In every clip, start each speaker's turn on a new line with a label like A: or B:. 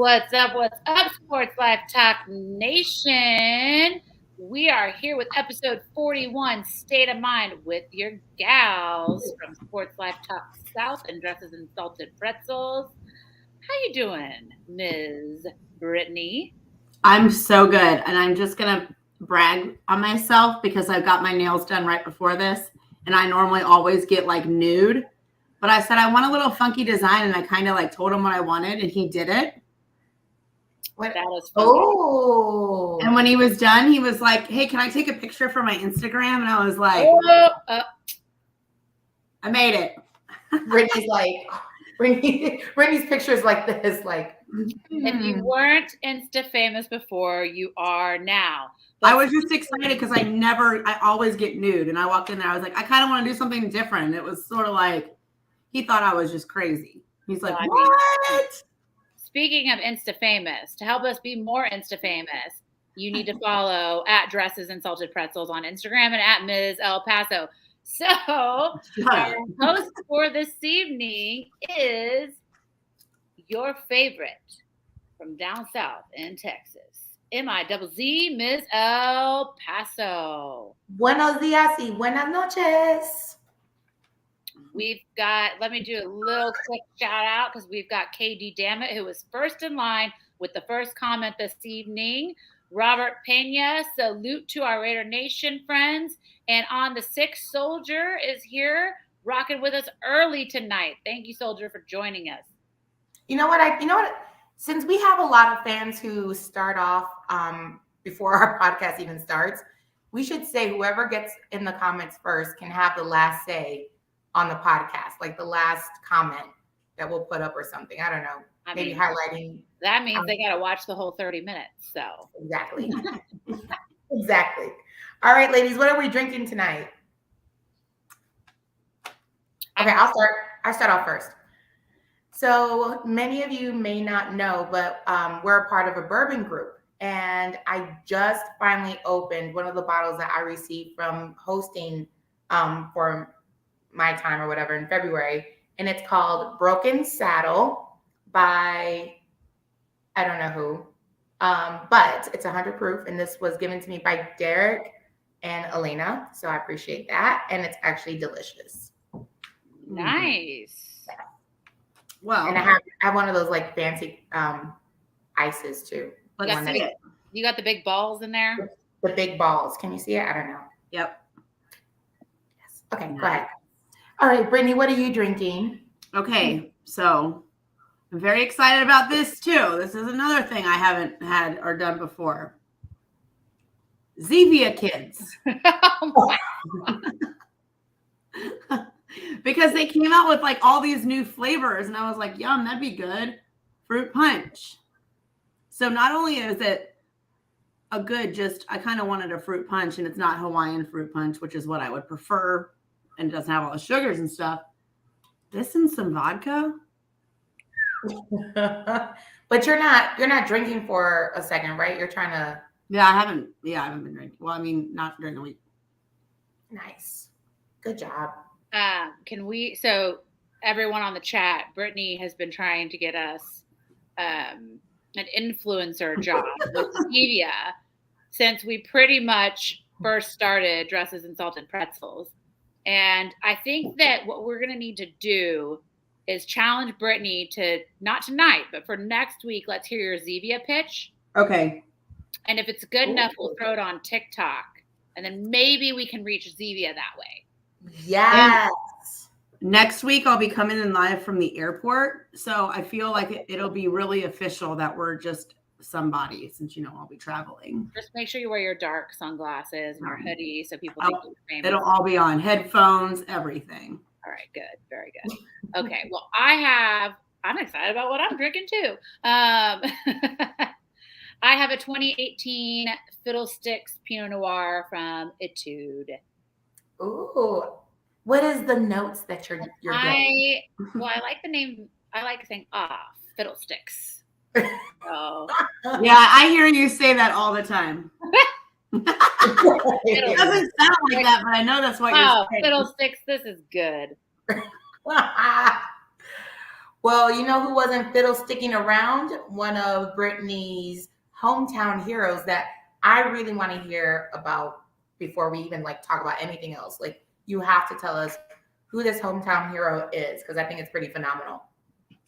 A: What's up, Sports Life Talk Nation? We are here with episode 41, State of Mind, with your gals from Sports Life Talk South and Dresses and Salted Pretzels. How you doing, Ms. Britney?
B: I'm so good, and I'm just going to brag on myself because I've got my nails done right before this, and I normally always get like nude, but I said I want a little funky design, and I kind of like told him what I wanted, and he did it.
A: That was funny.
B: Oh. And when he was done, he was like, hey, can I take a picture for my Instagram? And I was like, I made it.
C: Brittany's like, Brittany's picture is like this, like.
A: If you weren't Insta famous before, you are now.
B: I was just excited because I always get nude. And I walked in there, I was like, I kind of want to do something different. It was sort of like, he thought I was just crazy. He's like, what?
A: Speaking of Insta famous, to help us be more Insta famous, you need to follow at Dresses and Salted Pretzels on Instagram and at Mizz El Paso. So our host for this evening is your favorite from down south in Texas, MIZZ, Mizz El Paso.
C: Buenos días y buenas noches.
A: We've got, let me do a little quick shout out because we've got KD Dammit, who was first in line with the first comment this evening. Robert Pena, salute to our Raider Nation friends. And On the Sixth, Soldier is here rocking with us early tonight. Thank you, Soldier, for joining us.
C: You know what? Since we have a lot of fans who start off before our podcast even starts, we should say whoever gets in the comments first can have the last say on the podcast, like the last comment that we'll put up or something. I don't know. Maybe highlighting.
A: That means they got to watch the whole 30 minutes. So
C: exactly. Exactly. All right, ladies, what are we drinking tonight? Okay, I'll start off first. So many of you may not know, but we're a part of a bourbon group. And I just finally opened one of the bottles that I received from hosting for my time or whatever in February. And it's called Broken Saddle by, I don't know who, but it's 100 proof. And this was given to me by Derek and Elena. So I appreciate that. And it's actually delicious.
A: Nice.
C: Yeah.
B: Well,
C: and I have one of those like fancy ices too.
A: You got the big balls in there?
C: The big balls. Can you see it? I don't know.
B: Yep.
C: Yes. Okay, nice. Go ahead. All right, Brittany, what are you drinking?
B: Okay, so I'm very excited about this too. This is another thing I haven't had or done before. Zevia Kids.
A: Oh my God.
B: Because they came out with like all these new flavors and I was like, yum, that'd be good. Fruit punch. So not only is it a good, I kind of wanted a fruit punch and it's not Hawaiian fruit punch, which is what I would prefer and doesn't have all the sugars and stuff. This and some vodka.
C: But you're not drinking for a second, right? You're trying to.
B: Yeah, I haven't been drinking. Well, I mean, not during the week.
C: Nice. Good job.
A: So everyone on the chat, Brittany has been trying to get us an influencer job with Stevia since we pretty much first started Dresses and Salted Pretzels. And I think that what we're going to need to do is challenge Brittany to, not tonight, but for next week, let's hear your Zevia pitch.
B: Okay.
A: And if it's good enough, we'll throw it on TikTok. And then maybe we can reach Zevia that way.
C: Yes.
B: And next week, I'll be coming in live from the airport. So I feel like it'll be really official that we're just somebody since, I'll be traveling.
A: Just make sure you wear your dark sunglasses and your hoodie so people think you're famous.
B: It'll all be on headphones, everything.
A: All right, good. Very good. Okay, well, I'm excited about what I'm drinking too. I have a 2018 Fiddlesticks Pinot Noir from Etude.
C: Ooh, what is the notes that you're getting?
A: I like the name. I like saying Fiddlesticks. So.
B: Yeah, I hear you say that all the time. It doesn't sound like that, but I know that's what you're saying.
A: Fiddlesticks, this is good.
C: Well, you know who wasn't fiddle sticking around? One of Britney's hometown heroes that I really want to hear about before we even like talk about anything else. Like, you have to tell us who this hometown hero is, because I think it's pretty phenomenal.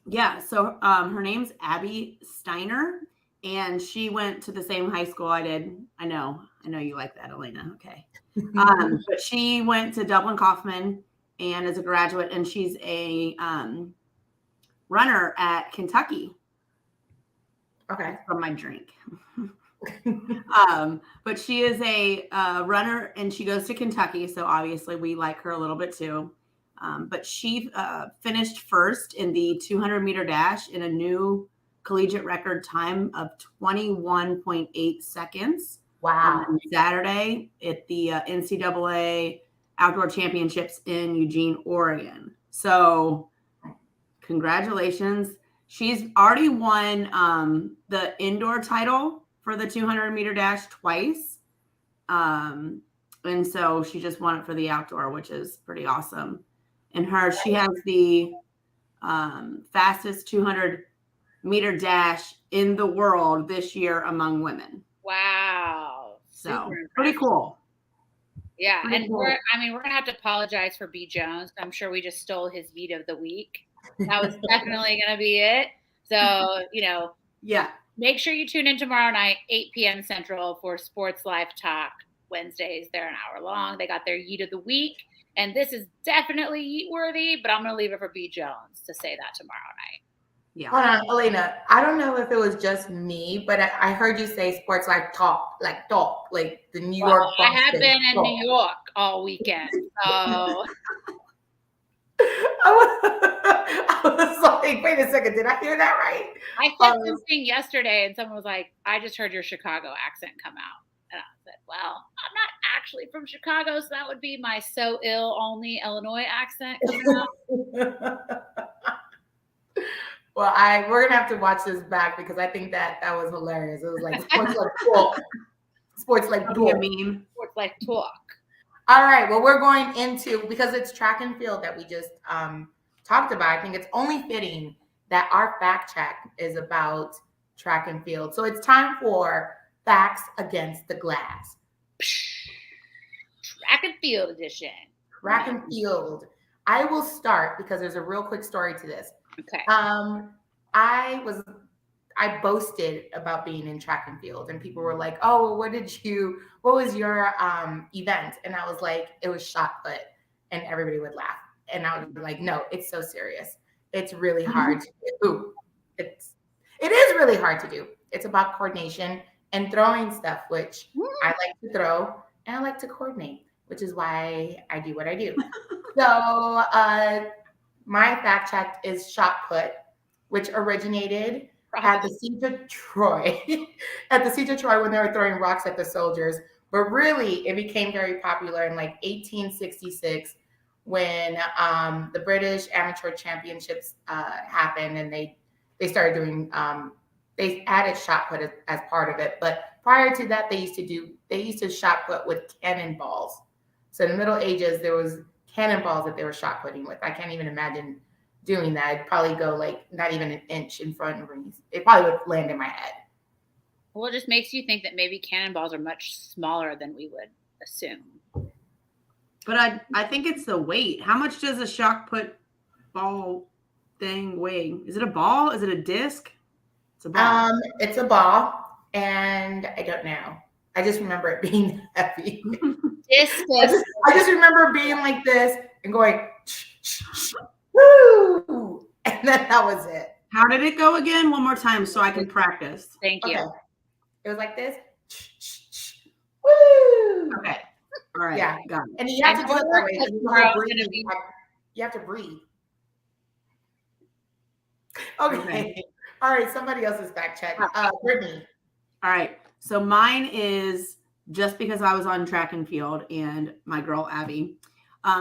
B: Yeah. So her name's Abby Steiner, and she went to the same high school I did. I know you like that, Elena. Okay. But she went to Dublin Kaufman and is a graduate, and she's a runner at Kentucky.
C: Okay.
B: From my drink. But she is a runner, and she goes to Kentucky, so obviously we like her a little bit too. But she finished first in the 200-meter dash in a new collegiate record time of 21.8 seconds.
C: Wow.
B: On Saturday at the NCAA Outdoor Championships in Eugene, Oregon. So congratulations. She's already won the indoor title for the 200-meter dash twice. And so she just won it for the outdoor, which is pretty awesome. And she has the fastest 200-meter dash in the world this year among women.
A: Wow.
B: So pretty cool.
A: Yeah.
B: Pretty
A: And
B: cool.
A: we're going to have to apologize for B. Jones. I'm sure we just stole his beat of the week. That was definitely going to be it. So,
B: yeah.
A: Make sure you tune in tomorrow night, 8 p.m. Central, for Sports Life Talk Wednesdays. They're an hour long. They got their Yeet of the Week. And this is definitely Yeet worthy, but I'm going to leave it for B. Jones to say that tomorrow night.
B: Yeah.
C: Hold on, Elena. I don't know if it was just me, but I heard you say Sports Life Talk, like the New York.
A: I have been in New York all weekend. So
C: I was like, wait a second, did I hear that right?
A: I said something yesterday, and someone was like, I just heard your Chicago accent come out. And I said, well, I'm not actually from Chicago, so that would be my so ill only Illinois accent coming out.
C: Well, we're gonna have to watch this back, because I think that was hilarious. It was like Sports Life Talk. Sports Life Talk.
A: Sports Life Talk.
C: All right. Well, we're going into, because it's track and field that we just talked about, I think it's only fitting that our fact check is about track and field. So it's time for Facts Against the Glass.
A: Track and field edition.
C: Track and field. I will start because there's a real quick story to this.
A: Okay.
C: I boasted about being in track and field, and people were like, oh, what was your event? And I was like, it was shot put, and everybody would laugh. And I would be like, no, it's so serious. It's really hard to do. It is really hard to do. It's about coordination and throwing stuff, which I like to throw and I like to coordinate, which is why I do what I do. So my fact check is shot put, which originated at the Siege of Troy, when they were throwing rocks at the soldiers. But really, it became very popular in like 1866 when the British Amateur Championships happened, and they started doing, they added shot put as part of it. But prior to that, they used to shot put with cannonballs. So in the Middle Ages, there was cannonballs that they were shot putting with. I can't even imagine doing that. It'd probably go like not even an inch in front of me. It probably would land in my head.
A: Well, it just makes you think that maybe cannonballs are much smaller than we would assume.
B: But I think it's the weight. How much does a shot put ball thing weigh? Is it a ball? Is it a disc? It's a ball.
C: It's a ball, and I don't know. I just remember it being heavy. I just remember being like this and going, woo! And then that was it.
B: How did it go again? One more time so I can practice.
A: Thank you.
C: Okay. It was like this. Woo!
B: Okay. All right.
C: Yeah.
B: Got it.
C: And you have to do it that way. You have to breathe. Okay. All right. Somebody else's fact check. Brittany.
B: All right. So mine is just because I was on track and field and my girl Abby.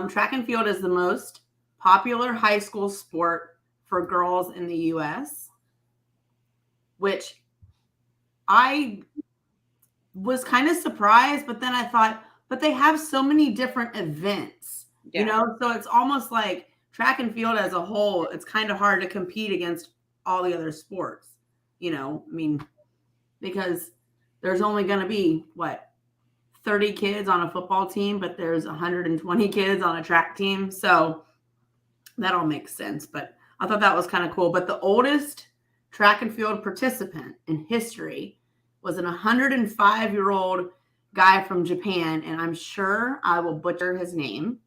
B: Track and field is the most popular high school sport for girls in the U.S., which I was kind of surprised, but then I thought, but they have so many different events, so it's almost like track and field as a whole, it's kind of hard to compete against all the other sports. You know, I mean, because there's only going to be 30 kids on a football team, but there's 120 kids on a track team. So that all makes sense. But I thought that was kind of cool. But the oldest track and field participant in history was an 105-year-old guy from Japan. And I'm sure I will butcher his name.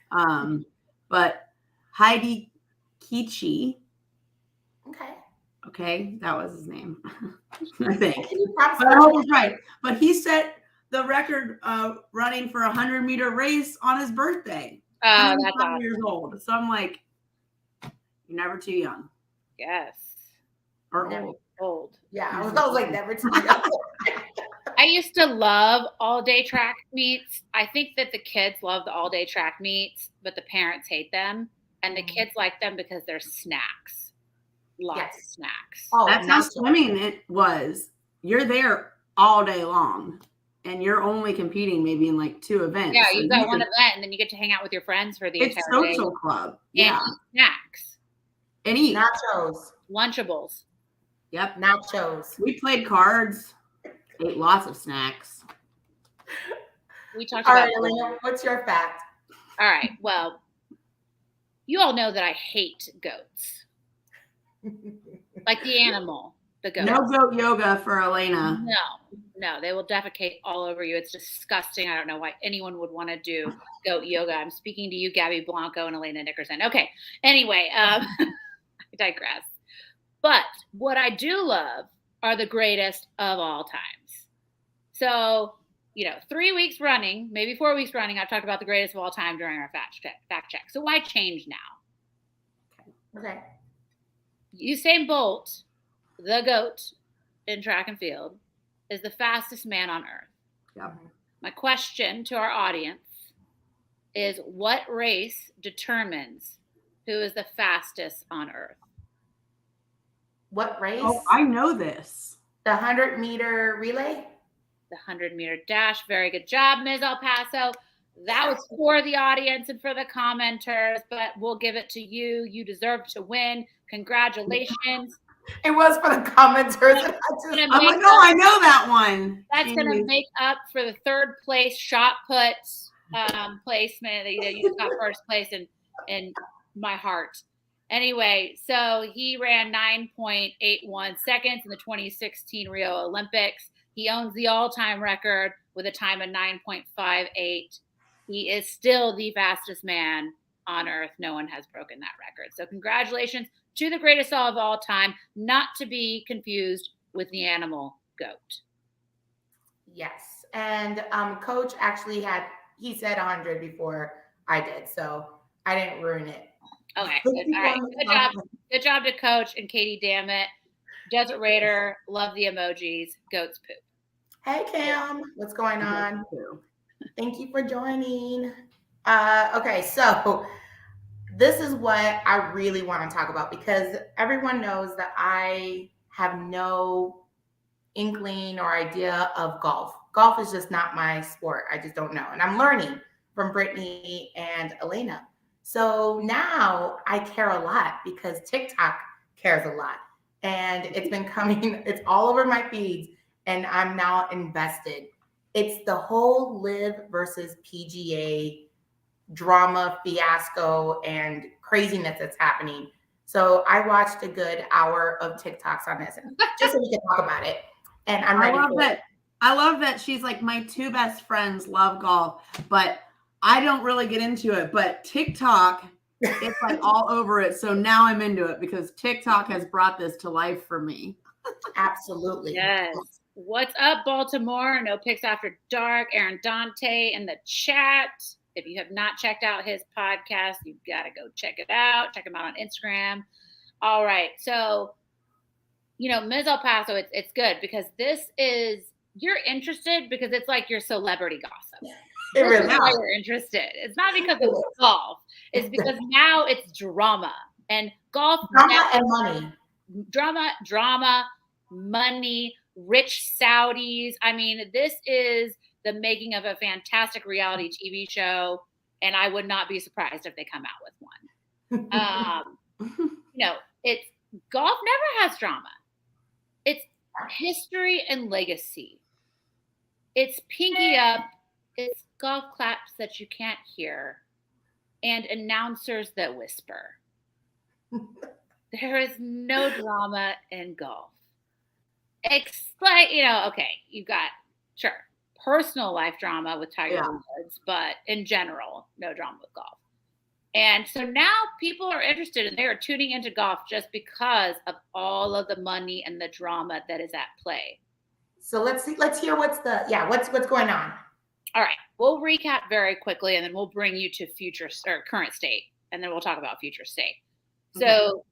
B: But Heidi Kichi. Okay, that was his name, I think. But I hope he's right. But he set the record running for a 100-meter race on his birthday.
A: Oh, that's awesome.
B: Years old. So I'm like, you're never too young.
A: Yes.
B: Or
C: Never.
B: old.
C: Yeah, I was like, never too young.
A: I used to love all-day track meets. I think that the kids love the all-day track meets, but the parents hate them. And the kids like them because they're snacks. Lots of snacks.
B: Oh, that's how swimming it was. You're there all day long, and you're only competing maybe in like 2 events.
A: Yeah, you've got one event, and then you get to hang out with your friends for the entire day.
B: It's social club.
A: And eat snacks.
B: And eat.
C: Nachos.
A: Lunchables.
B: Yep.
C: Nachos.
B: We played cards. Ate lots of snacks.
A: We talked
C: all
A: about.
C: Right, Elena, what's your fact?
A: All right. Well, you all know that I hate goats. Like the animal, the goat.
B: No goat yoga for Elena.
A: No, they will defecate all over you. It's disgusting. I don't know why anyone would want to do goat yoga. I'm speaking to you, Gabby Blanco and Elena Nickerson. Okay. Anyway, I digress. But what I do love are the greatest of all times. So, 3 weeks running, maybe 4 weeks running, I've talked about the greatest of all time during our fact check. So why change now?
C: Okay.
A: Usain Bolt, the GOAT in track and field, is the fastest man on earth.
B: Yeah.
A: My question to our audience is, what race determines who is the fastest on earth?
C: What race?
B: Oh, I know this.
C: The 100-meter relay?
A: The 100-meter dash. Very good job, Ms. El Paso. That was for the audience and for the commenters, but we'll give it to you. You deserve to win. Congratulations.
C: It was for the commenters.
B: I know that one.
A: That's going to make up for the 3rd place shot put placement. You just got 1st place in my heart. Anyway, so he ran 9.81 seconds in the 2016 Rio Olympics. He owns the all-time record with a time of 9.58. He is still the fastest man on earth. No one has broken that record. So congratulations to the greatest of all time, not to be confused with the animal goat.
C: Yes. And Coach actually he said 100 before I did, so I didn't ruin it.
A: Okay. Good. All right. Good job. Good job to Coach and Katie Dammit. Desert Raider, love the emojis. Goats poop.
C: Hey, Cam. What's going on? Thank you for joining. Okay, so this is what I really want to talk about because everyone knows that I have no inkling or idea of golf. Golf is just not my sport. I just don't know. And I'm learning from Britney and Elena. So now I care a lot because TikTok cares a lot. And it's been coming, it's all over my feeds, and I'm now invested. It's the whole Live versus PGA drama, fiasco, and craziness that's happening. So I watched a good hour of TikToks on this, just so we can talk about it. And I'm ready for it.
B: I love that she's like, my 2 best friends love golf, but I don't really get into it. But TikTok, it's like all over it. So now I'm into it because TikTok has brought this to life for me.
C: Absolutely.
A: Yes. What's up, Baltimore? No Picks After Dark. Aaron Dante in the chat. If you have not checked out his podcast, you've got to go check it out. Check him out on Instagram. All right. So, Ms. El Paso, it's good because you're interested because it's like your celebrity gossip.
C: It really
A: is why you're interested. It's not because of golf. It's because now it's drama. And golf.
C: Drama and money.
A: Drama, money, rich Saudis. I mean, this is the making of a fantastic reality TV show, and I would not be surprised if they come out with one. It's golf never has drama. It's history and legacy. It's pinky up. It's golf claps that you can't hear, and announcers that whisper. There is no drama in golf. Okay, you've got, sure, personal life drama with Tiger Woods, but in general, no drama with golf. And so now people are interested and they are tuning into golf just because of all of the money and the drama that is at play.
C: So let's hear what's going on.
A: All right, we'll recap very quickly and then we'll bring you to current state, and then we'll talk about future state. So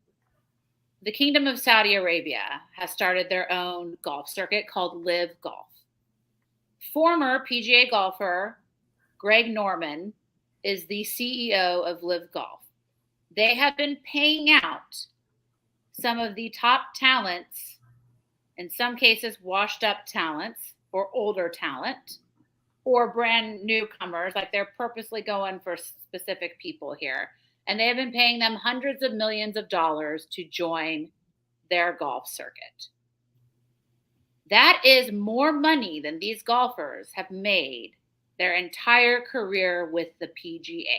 A: the Kingdom of Saudi Arabia has started their own golf circuit called Live Golf. Former PGA golfer Greg Norman is the CEO of Live Golf. They have been paying out some of the top talents, in some cases washed up talents or older talent, or brand newcomers, like they're purposely going for specific people here. And they have been paying them hundreds of millions of dollars to join their golf circuit. That is more money than these golfers have made their entire career with the PGA.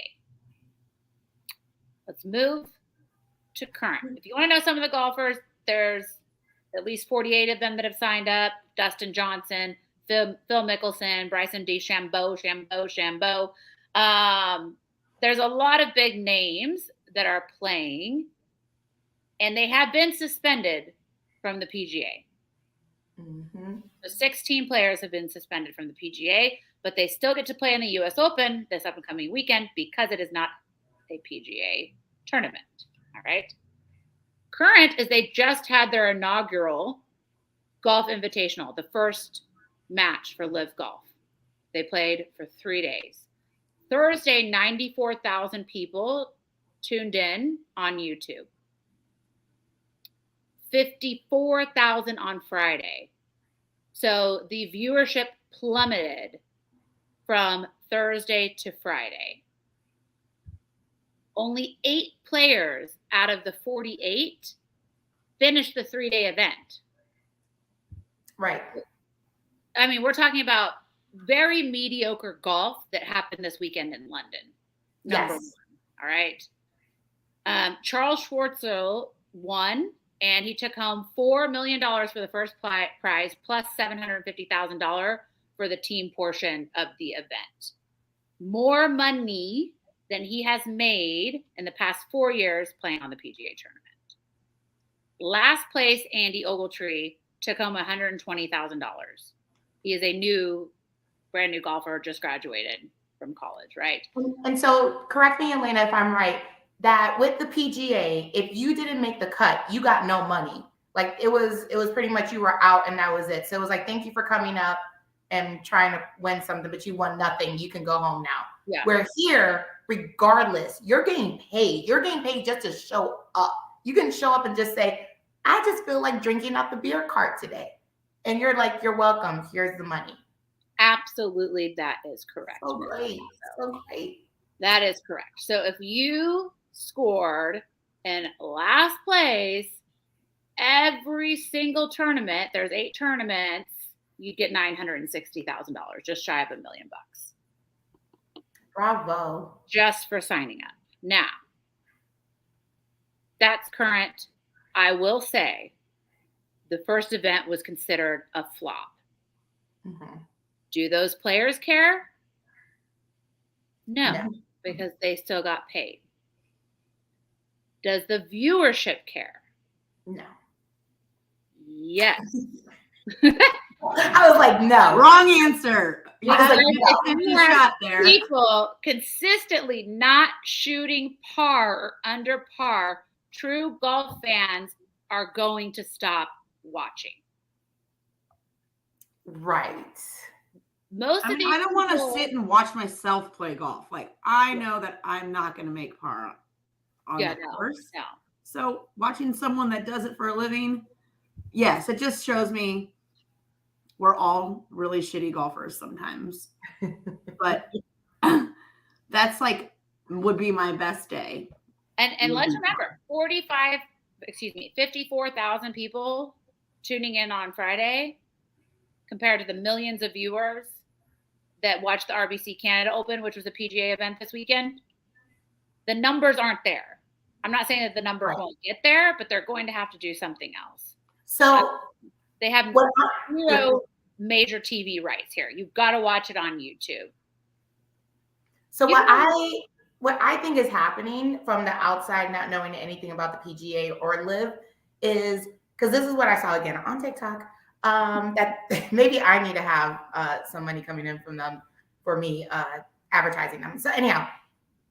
A: Let's move to current. If you want to know some of the golfers, there's at least 48 of them that have signed up. Dustin Johnson, Phil Mickelson, Bryson DeChambeau. There's a lot of big names that are playing, and they have been suspended from the PGA. So 16 players have been suspended from the PGA, but they still get to play in the U.S. Open this upcoming weekend because it is not a PGA tournament. All right. Current is they just had their inaugural golf invitational, the first match for Live Golf. They played for 3 days. Thursday, 94,000 people tuned in on YouTube. 54,000 on Friday. So the viewership plummeted from Thursday to Friday. Only 8 players out of the 48 finished the 3-day event.
C: Right.
A: I mean, we're talking about very mediocre golf that happened this weekend in London. Number one. All right. Charles Schwartzel won, and he took home $4 million for the first prize, plus $750,000 for the team portion of the event. More money than he has made in the past 4 years playing on the PGA tournament. Last place, Andy Ogletree took home $120,000. He is a brand new golfer, just graduated from college, right?
C: And so, correct me, Elena, if I'm right, that with the PGA, if you didn't make the cut, you got no money. Like it was pretty much you were out and that was it. So it was like, thank you for coming up and trying to win something, but you won nothing. You can go home now.
A: Yeah.
C: Where here, regardless, you're getting paid. You're getting paid just to show up. You can show up and just say, I just feel like drinking out the beer cart today. And you're like, you're welcome. Here's the money.
A: Absolutely, that is correct.
C: So great. So great.
A: That is correct. So if you scored in last place every single tournament, there's 8 tournaments, you get $960,000, just shy of $1 million.
C: Bravo.
A: Just for signing up. Now, that's current. I will say the first event was considered a flop. Do those players care? No, because they still got paid. Does the viewership care?
C: No.
A: Yes.
C: I was like, no.
B: Wrong answer.
A: People consistently not shooting par or under par, true golf fans are going to stop watching.
C: Right.
B: I don't want to sit and watch myself play golf. Like I know that I'm not going to make par on the course.
A: No.
B: So watching someone that does it for a living, yes, it just shows me we're all really shitty golfers sometimes. But that's like would be my best day.
A: And let's remember, 54,000 people tuning in on Friday compared to the millions of viewers that watched the RBC Canada Open, which was a PGA event this weekend. The numbers aren't there. I'm not saying that the numbers won't get there, but they're going to have to do something else.
C: So
A: they have zero major TV rights here. You've got to watch it on YouTube.
C: So what I think is happening from the outside, not knowing anything about the PGA or LIV, is because this is what I saw again on TikTok. That maybe I need to have some money coming in from them for me advertising them. So anyhow,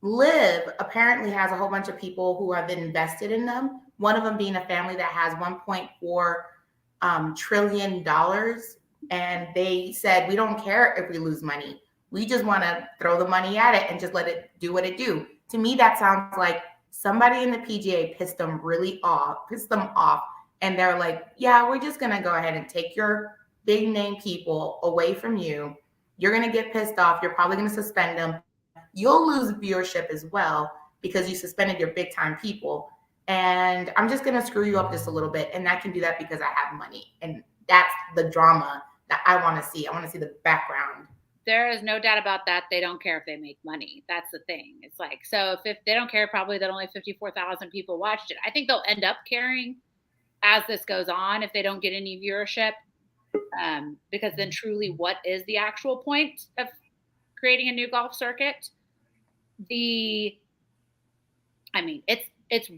C: LIV apparently has a whole bunch of people who have invested in them. One of them being a family that has $1.4 trillion. And they said, we don't care if we lose money. We just want to throw the money at it and just let it do what it do. To me, that sounds like somebody in the PGA pissed them off. And they're like, yeah, we're just going to go ahead and take your big name people away from you. You're going to get pissed off. You're probably going to suspend them. You'll lose viewership as well because you suspended your big time people. And I'm just going to screw you up just a little bit. And I can do that because I have money. And that's the drama that I want to see. I want to see the background.
A: There is no doubt about that. They don't care if they make money. That's the thing. It's like, so if they don't care, probably that only 54,000 people watched it. I think they'll end up caring as this goes on if they don't get any viewership. Because then truly, what is the actual point of creating a new golf circuit? It's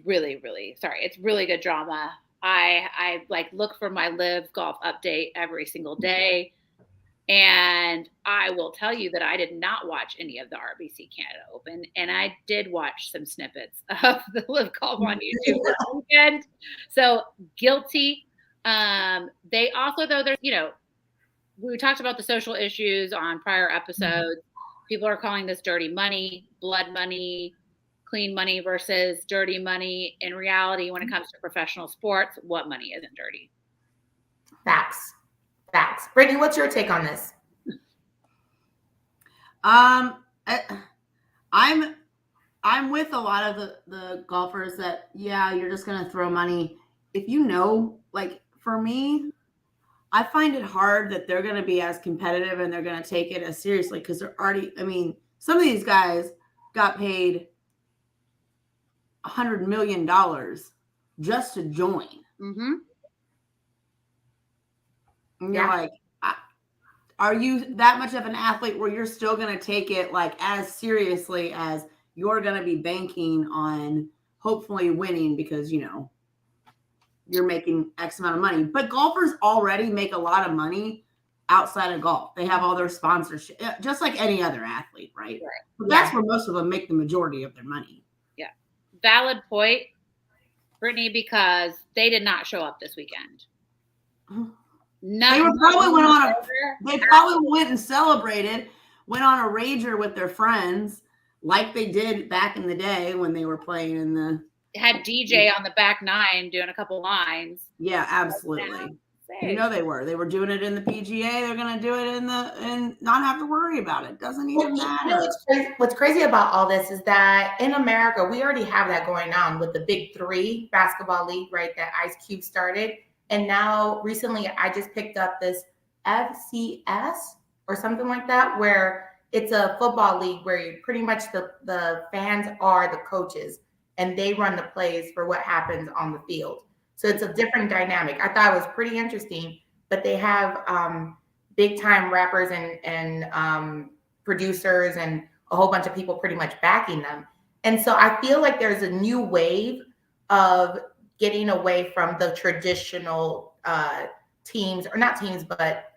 A: really, really, it's really good drama. I like look for my LIV golf update every single day. And I will tell you that I did not watch any of the RBC Canada Open, and I did watch some snippets of the LIV golf on YouTube this weekend. So guilty. They also, though, there's, we talked about the social issues on prior episodes. People are calling this dirty money, blood money, clean money versus dirty money. In reality, when it comes to professional sports, what money isn't dirty?
C: Facts. Brittany, what's your take on this?
B: I'm with a lot of the golfers that, yeah, you're just going to throw money. If like for me, I find it hard that they're going to be as competitive and they're going to take it as seriously because they're already, some of these guys got paid $100 million just to join.
A: Mm-hmm.
B: And you're like, are you that much of an athlete where you're still going to take it like as seriously as you're going to be banking on hopefully winning because, you're making X amount of money. But golfers already make a lot of money outside of golf. They have all their sponsorship, just like any other athlete, right? But that's where most of them make the majority of their money.
A: Yeah. Valid point, Brittany, because they did not show up this weekend.
B: They probably went and celebrated, went on a rager with their friends like they did back in the day when they were playing in the.
A: Had DJ on the back nine doing a couple lines.
B: Yeah, absolutely. They were doing it in the PGA. They're going to do it and not have to worry about it. Doesn't even matter.
C: What's crazy about all this is that in America, we already have that going on with the Big Three basketball league, right? That Ice Cube started. And now recently I just picked up this FCS or something like that, where it's a football league where you pretty much the fans are the coaches and they run the plays for what happens on the field. So it's a different dynamic. I thought it was pretty interesting, but they have big time rappers and producers and a whole bunch of people pretty much backing them. And so I feel like there's a new wave of getting away from the traditional teams, or not teams, but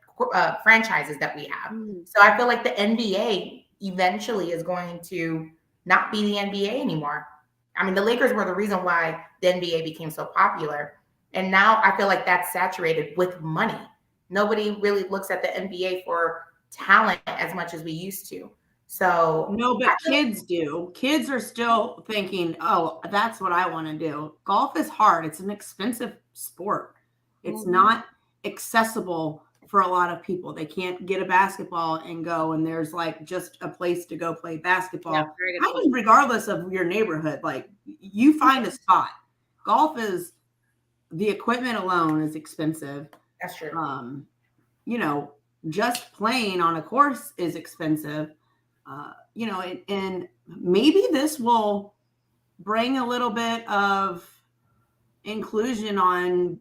C: franchises that we have. So I feel like the NBA eventually is going to not be the NBA anymore. The Lakers were the reason why the NBA became so popular. And now I feel like that's saturated with money. Nobody really looks at the NBA for talent as much as we used to. So
B: no, but kids do. Kids are still thinking, oh, that's what I want to do. Golf is hard. It's an expensive sport. It's not accessible for a lot of people. They can't get a basketball and go, and there's like just a place to go play basketball.
A: Yeah,
B: I mean, regardless of your neighborhood, like you find a spot. Golf is, the equipment alone is expensive.
C: That's true.
B: You know, just playing on a course is expensive. You know, and maybe this will bring a little bit of inclusion on,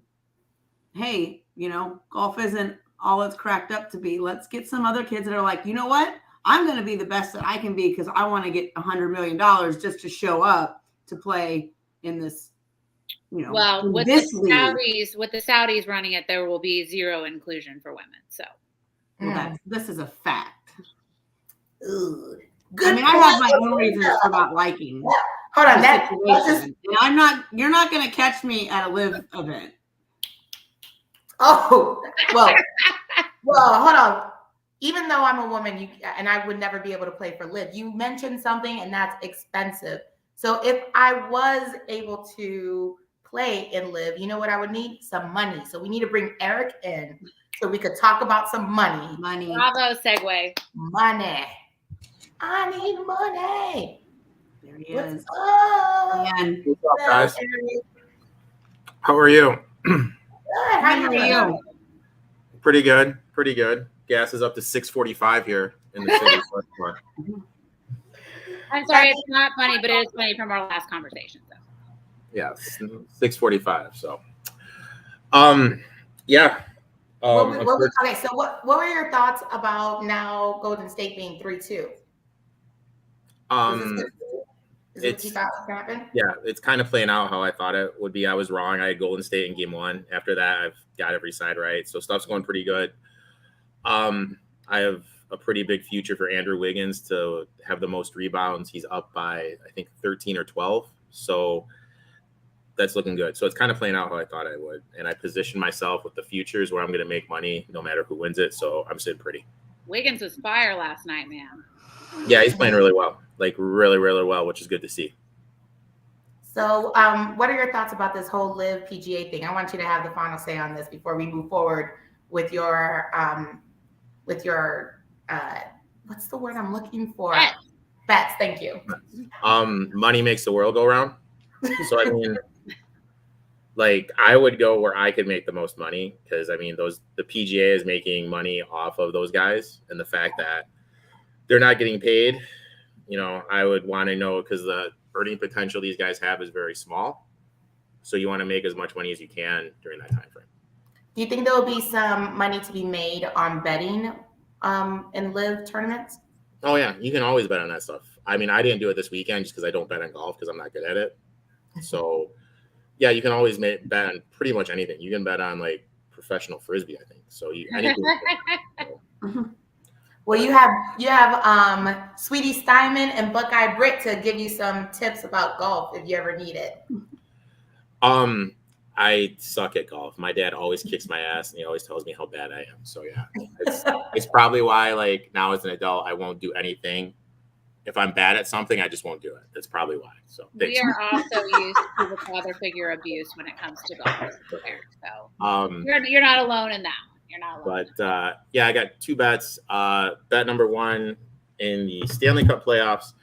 B: hey, you know, golf isn't all it's cracked up to be. Let's get some other kids that are like, you know what? I'm going to be the best that I can be because I want to get $100 million just to show up to play in this, you know.
A: Well, with the Saudis running it, there will be zero inclusion for women. So,
B: well, this is a fact.
C: Ooh.
B: Good. I mean, I have my own reasons for not liking.
C: Yeah. Hold on,
B: and you're not going to catch me at a live event.
C: Oh, well, hold on. Even though I'm a woman, and I would never be able to play for live, you mentioned something, and that's expensive. So if I was able to play in live, you know what I would need? Some money. So we need to bring Eric in so we could talk about some money.
A: Bravo, segue.
C: Money. I need money.
B: There he is.
D: What's up, guys? How are you?
C: Good. How are you?
D: Pretty good. Pretty good. Gas is up to $6.45 here in the city.
A: I'm sorry, it's not funny, but it is funny from our last conversation. So.
D: Yeah, $6.45. So, yeah.
C: Okay, so what were your thoughts about now Golden State being 3-2?
D: It's kind of playing out how I thought it would be. I was wrong. I had Golden State in game 1. After that, I've got every side right. So stuff's going pretty good. I have a pretty big future for Andrew Wiggins to have the most rebounds. He's up by, I think, 13 or 12. So that's looking good. So it's kind of playing out how I thought I would. And I positioned myself with the futures where I'm going to make money no matter who wins it. So I'm sitting pretty.
A: Wiggins was fire last night, man.
D: Yeah, he's playing really well. Like really, really well, which is good to see.
C: So what are your thoughts about this whole live PGA thing? I want you to have the final say on this before we move forward with your what's the word I'm looking for? Bets. Thank you.
D: Money makes the world go round. So I mean, like I would go where I could make the most money because I mean the PGA is making money off of those guys, and the fact that they're not getting paid, you know, I would want to know because the earning potential these guys have is very small. So you want to make as much money as you can during that time frame.
C: Do you think there will be some money to be made on betting in live tournaments?
D: Oh yeah, you can always bet on that stuff. I mean, I didn't do it this weekend just because I don't bet on golf because I'm not good at it. So yeah, you can always bet on pretty much anything. You can bet on like professional frisbee, I think. So anything.
C: Well, you have Suitie Steinman and Buckeye Britt to give you some tips about golf if you ever need it.
D: I suck at golf. My dad always kicks my ass and he always tells me how bad I am. So yeah, it's probably why like now as an adult I won't do anything. If I'm bad at something, I just won't do it. That's probably why. So
A: we are also used to the father figure abuse when it comes to golf. So you're not alone in that. You're not alone.
D: But yeah, I got 2 bets. Bet number 1 in the Stanley Cup playoffs,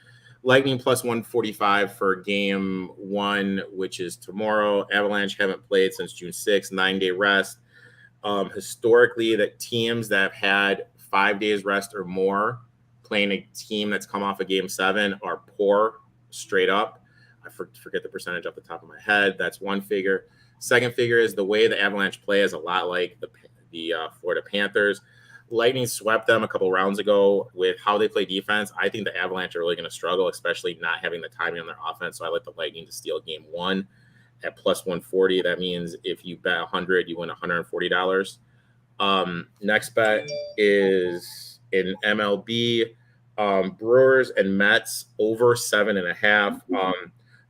D: Lightning plus 145 for game 1, which is tomorrow. Avalanche haven't played since June 6th, 9-day rest. Historically, that teams that have had 5 days rest or more playing a team that's come off of game 7 are poor straight up. I forget the percentage off the top of my head. That's one figure. Second figure is the way the Avalanche play is a lot like the Florida Panthers. Lightning swept them a couple rounds ago with how they play defense. I think the Avalanche are really going to struggle, especially not having the timing on their offense. So I like the Lightning to steal game 1 at plus 140. That means if you bet 100, you win $140. Next bet is in MLB, Brewers and Mets over 7.5.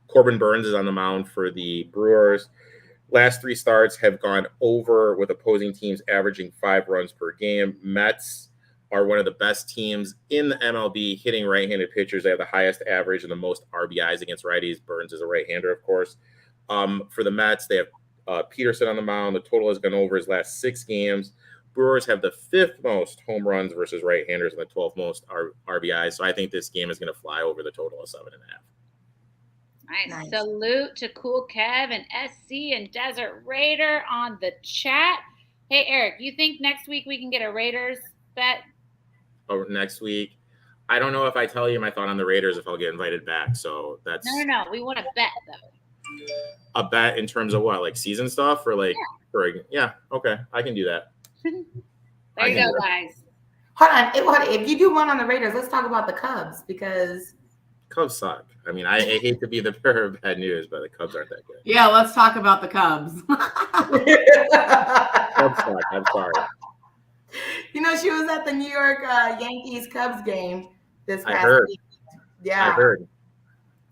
D: Corbin Burns is on the mound for the Brewers. Last 3 starts have gone over with opposing teams averaging 5 runs per game. Mets are one of the best teams in the MLB hitting right-handed pitchers. They have the highest average and the most RBIs against righties. Burns is a right-hander, of course. For the Mets, they have Peterson on the mound. The total has gone over his last 6 games. Brewers have the 5th most home runs versus right-handers and the 12th most RBIs. So I think this game is going to fly over the total of 7.5.
A: Nice. Salute to Cool Kev and SC and Desert Raider on the chat. Hey, Eric, you think next week we can get a Raiders bet?
D: Oh, next week? I don't know if I tell you my thought on the Raiders if I'll get invited back. So that's
A: no. We want a bet though.
D: A bet in terms of what, like season stuff or like okay, I can do that.
A: There you go, guys.
C: Hold on. If you do one on the Raiders, let's talk about the Cubs because
D: Cubs suck. I mean, I hate to be the bearer of bad news, but the Cubs aren't that good.
B: Yeah, let's talk about the Cubs.
D: Cubs suck. I'm sorry.
C: You know, she was at the New York Yankees Cubs game this past week. Yeah,
D: I heard.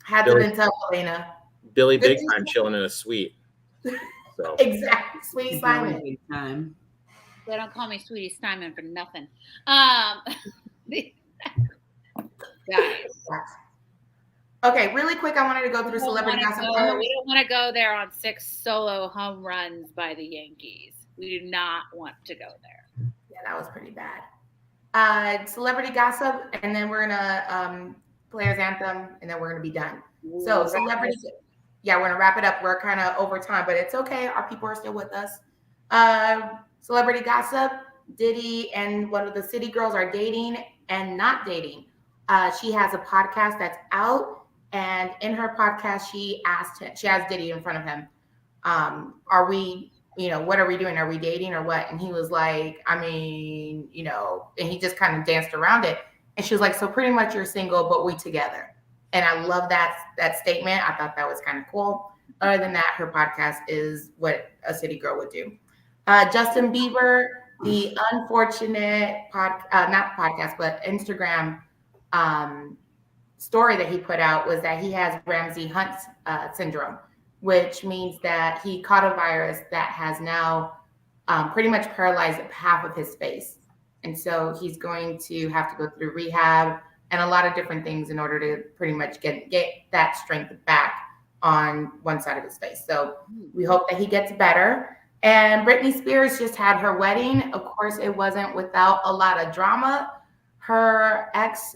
C: Had to been tough, Elena.
D: Billy Big Time chilling in a suite. So.
C: Exactly, Sweetie Steinman.
A: They don't call me Sweetie Steinman for nothing. Guys.
C: Okay, really quick, I wanted to go through celebrity gossip.
A: We don't want to go there on 6 solo home runs by the Yankees. We do not want to go there.
C: Yeah, that was pretty bad. Celebrity gossip, and then we're gonna players anthem, and then we're gonna be done. So celebrity, we're gonna wrap it up. We're kind of over time, but it's okay. Our people are still with us. Celebrity gossip: Diddy and one of the City Girls are dating and not dating. She has a podcast that's out. And in her podcast, she asked Diddy in front of him, are we, what are we doing? Are we dating or what? And he was like, I mean, and he just kind of danced around it. And she was like, so pretty much you're single, but we together. And I love that statement. I thought that was kind of cool. Other than that, her podcast is what a city girl would do. Justin Bieber, the unfortunate not podcast, but Instagram story that he put out was that he has Ramsay Hunt syndrome, which means that he caught a virus that has now pretty much paralyzed half of his face. And so he's going to have to go through rehab and a lot of different things in order to pretty much get that strength back on one side of his face. So we hope that he gets better. And Britney Spears just had her wedding. Of course, it wasn't without a lot of drama. Her ex,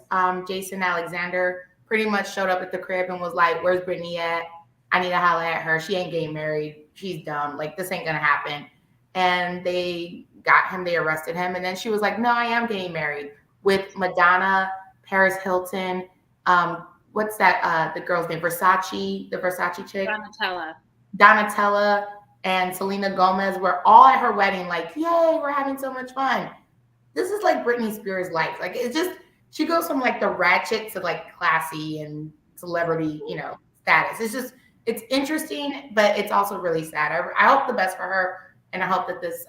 C: Jason Alexander, pretty much showed up at the crib and was like, where's Britney at? I need to holler at her. She ain't getting married. She's dumb. Like, this ain't going to happen. And they got him. They arrested him. And then she was like, no, I am getting married with Madonna, Paris Hilton. What's that? The girl's name? Versace, the Versace chick. Donatella and Selena Gomez were all at her wedding like, yay, we're having so much fun. This is like Britney Spears' life. Like, it's just, she goes from like the ratchet to like classy and celebrity, status. It's interesting, but it's also really sad. I hope the best for her. And I hope that this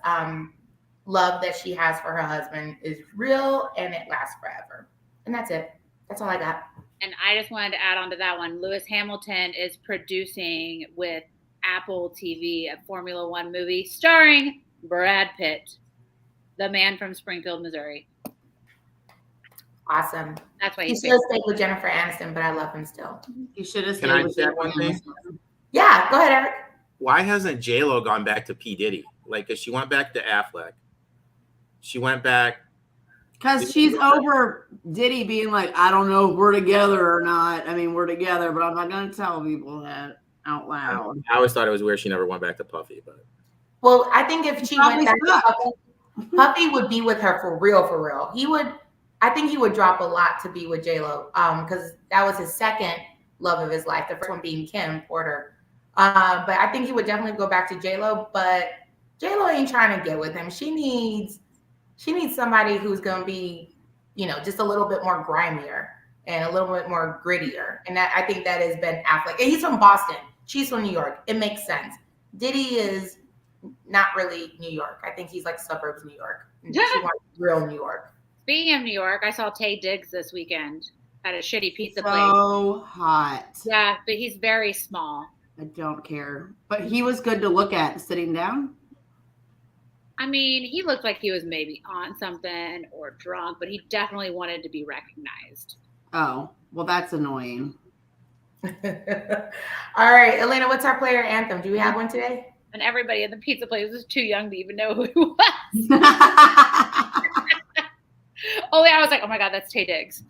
C: love that she has for her husband is real and it lasts forever. And that's it. That's all I got.
A: And I just wanted to add on to that one. Lewis Hamilton is producing with Apple TV a Formula One movie starring Brad Pitt, the man from Springfield, Missouri.
C: Awesome.
A: That's why
C: he should have stayed with Jennifer Aniston, but I love him still.
B: You should have stayed
D: Can I
B: with
D: say
B: Jennifer
D: one thing?
B: Aniston.
C: Yeah, go ahead, Eric.
D: Why hasn't J-Lo gone back to P. Diddy? Like, cause she went back to Affleck. She went back.
B: Because she's over Diddy being like, I don't know if we're together or not. I mean, we're together, but I'm not going to tell people that out loud.
D: I always thought it was weird she never went back to Puffy. But
C: well, I think if she went back to Puffy would be with her for real. I think he would drop a lot to be with J-Lo because that was his second love of his life. The first one being Kim Porter. But I think he would definitely go back to J-Lo. But J-Lo ain't trying to get with him. She needs somebody who's going to be, just a little bit more grimier and a little bit more grittier. And I think that is Ben Affleck. And he's from Boston. She's from New York. It makes sense. Diddy is not really New York. I think he's like suburbs New York. She wants real New York.
A: Speaking of New York, I saw Taye Diggs this weekend at a shitty pizza place.
B: So hot.
A: Yeah, but he's very small.
B: I don't care. But he was good to look at sitting down.
A: I mean, he looked like he was maybe on something or drunk, but he definitely wanted to be recognized.
B: Oh, well, that's annoying.
C: All right, Elena, what's our player anthem? Do we have one today?
A: And everybody at the pizza place was too young to even know who he was. Oh yeah, I was like, oh my god, that's Tay Diggs.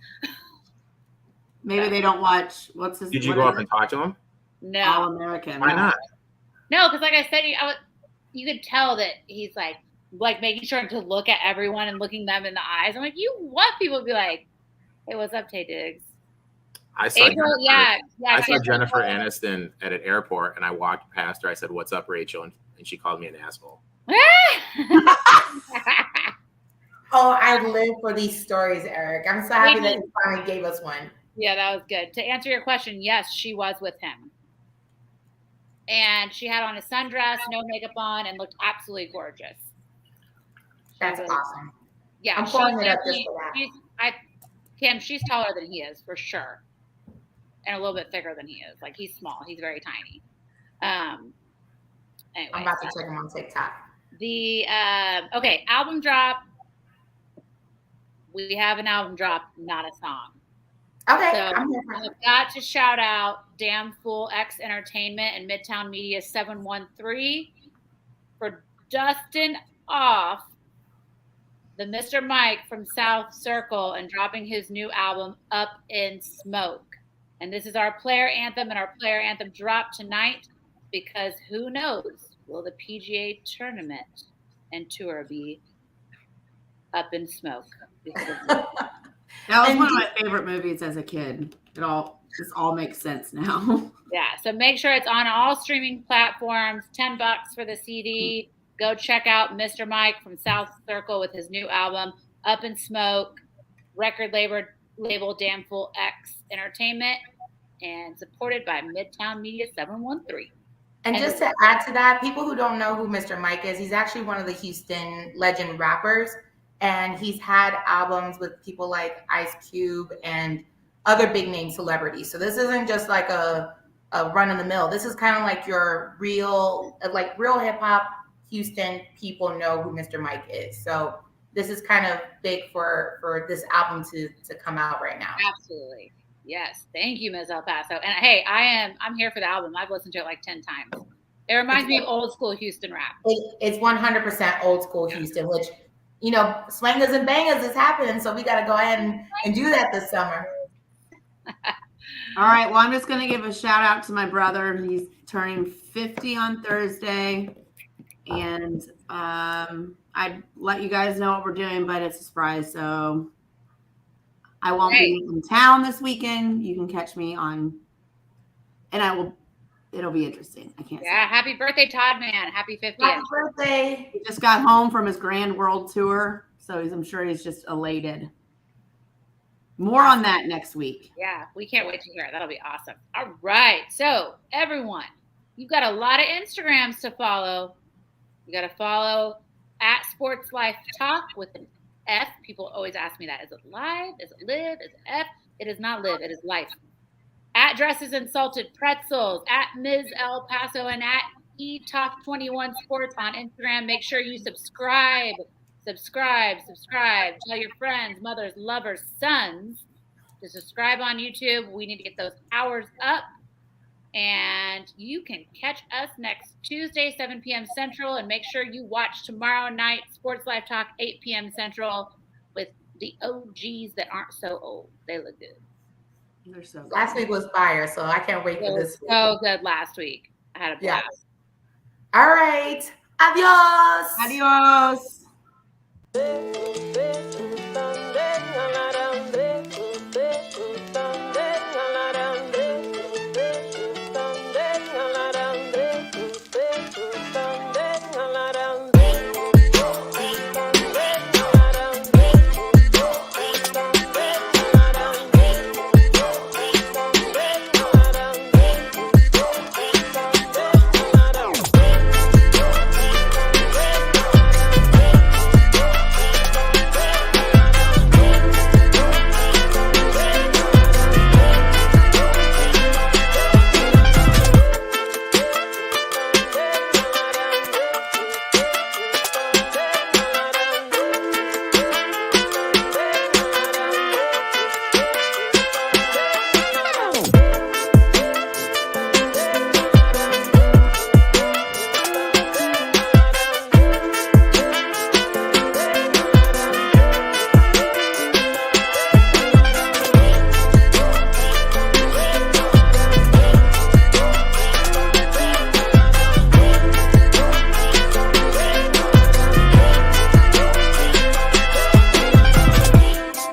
B: Maybe they don't watch. What's his?
D: Did you go up and talk to him?
A: No,
B: All American.
D: Why not?
A: no, because like I said, you could tell that he's like making sure to look at everyone and looking them in the eyes. I'm like, you want people to be like, hey, what's up, Tay Diggs?
D: I saw
A: April,
D: I saw Jennifer Aniston at an airport, and I walked past her. I said, "What's up, Rachel?" And she called me an asshole.
C: Oh, I live for these stories, Eric. I'm so happy that you finally gave us one.
A: Yeah, that was good. To answer your question, yes, she was with him. And she had on a sundress, no makeup on, and looked absolutely gorgeous.
C: That's awesome.
A: Yeah,
C: I'm pulling it up just for that.
A: Kim, she's taller than he is, for sure. And a little bit thicker than he is. Like, he's small. He's very tiny. Anyway,
C: I'm about to check him on TikTok.
A: Okay, album drop. We have an album drop, not a song.
C: Okay,
A: so
C: I'm here for
A: I've got to shout out Damn Fool X Entertainment and Midtown Media 713 for dusting off the Mr. Mike from South Circle and dropping his new album, Up in Smoke. And this is our player anthem, and our player anthem dropped tonight because who knows, will the PGA tournament and tour be up in smoke?
B: That was one of my favorite movies as a kid. This all makes sense now.
A: Yeah, so make sure it's on all streaming platforms. $10 for the CD. Go check out Mr. Mike from South Circle with his new album, Up in Smoke, record label Damn Fool X Entertainment, and supported by Midtown Media 713.
C: And just to add to that, people who don't know who Mr. Mike is, he's actually one of the Houston legend rappers. And he's had albums with people like Ice Cube and other big name celebrities. So this isn't just like a run of the mill. This is kind of like your real hip hop Houston people know who Mr. Mike is. So this is kind of big for this album to come out right now.
A: Absolutely. Yes. Thank you, Ms. El Paso. And hey, I'm here for the album. I've listened to it like 10 times. It reminds me of old school Houston rap.
C: It's 100% old school Houston, which, you know, swangers and bangers is happening. So we got to go ahead and do that this summer.
B: All right. Well, I'm just going to give a shout out to my brother. He's turning 50 on Thursday. And I'd let you guys know what we're doing, but it's a surprise. So I won't be in town this weekend. You can catch me on, and it'll be interesting. I can't say.
A: Happy birthday, Todd, man. Happy 50th.
C: Happy birthday.
B: He just got home from his Grand World Tour. So I'm sure he's just elated. More on that next week.
A: Yeah, we can't wait to hear it. That'll be awesome. All right. So everyone, you've got a lot of Instagrams to follow. You got to follow at SportsLifeTalk with an F. People always ask me that. Is it live? Is it live? Is it F? It is not live. It is life. At Dresses and Salted Pretzels, at Ms. El Paso, and at eTalk21 Sports on Instagram. Make sure you subscribe. Tell your friends, mothers, lovers, sons to subscribe on YouTube. We need to get those hours up. And you can catch us next Tuesday, 7 p.m. Central. And make sure you watch tomorrow night, Sports Life Talk, 8 p.m. Central, with the OGs that aren't so old. They look good.
B: They're so good.
C: Last week was fire, so I can't wait for this week.
A: So good last week. I had a blast.
C: Yeah. All right. Adios.
B: Adios.